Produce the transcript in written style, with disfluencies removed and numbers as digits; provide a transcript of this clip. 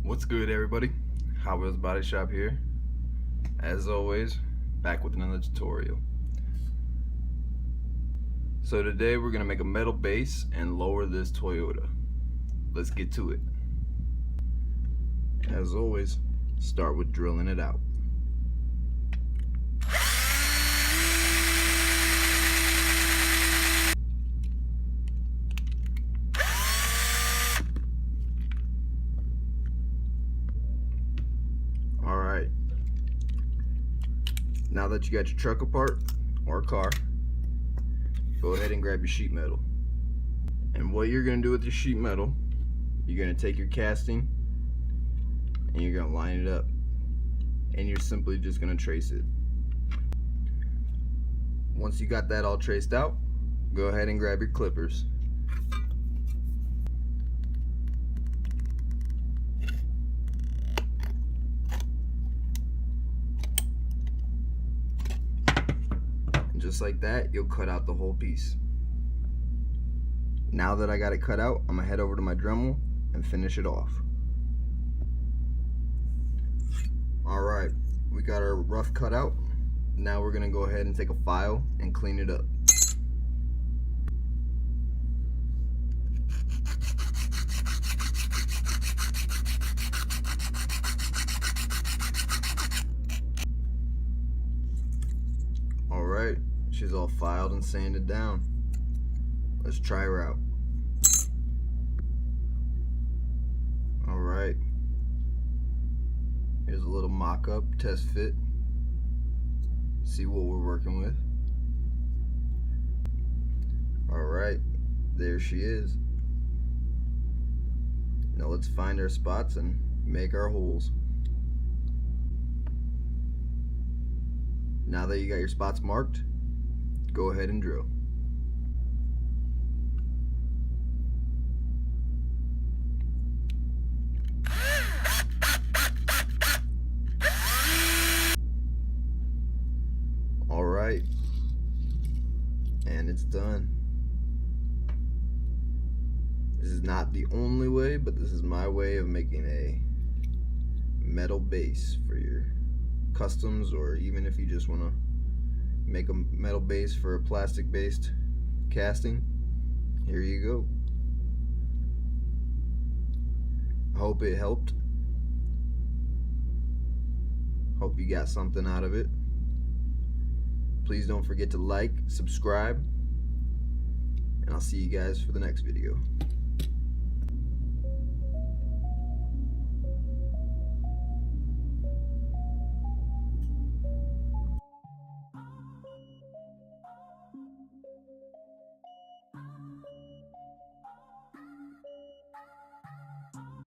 What's good, everybody? Hot Body Shop here. As always, back with another tutorial. So today we're gonna make a metal base and lower this Toyota. Let's get to it. As always, start with drilling it out. Alright, now that you got your truck apart or car, go ahead and grab your sheet metal. And what you're going to do with your sheet metal, you're going to take your casting and you're going to line it up, and you're simply just going to trace it. Once you got that all traced out, go ahead and grab your clippers. And just like that, you'll cut out the whole piece. Now that I got it cut out, I'm gonna head over to my Dremel and finish it off. Alright, we got our rough cut out. Now we're gonna go ahead and take a file and clean it up. Alright, she's all filed and sanded down. Let's try her out. Alright, here's a little mock-up test fit. See what we're working with. Alright, there she is. Now let's find our spots and make our holes. Now that you got your spots marked, go ahead and drill. Alright, and it's done. This is not the only way, but this is my way of making a metal base for your customs, or even if you just want to make a metal base for a plastic based casting. Here you go. I hope it helped. Hope you got something out of it. Please don't forget to like, subscribe, and I'll see you guys for the next video.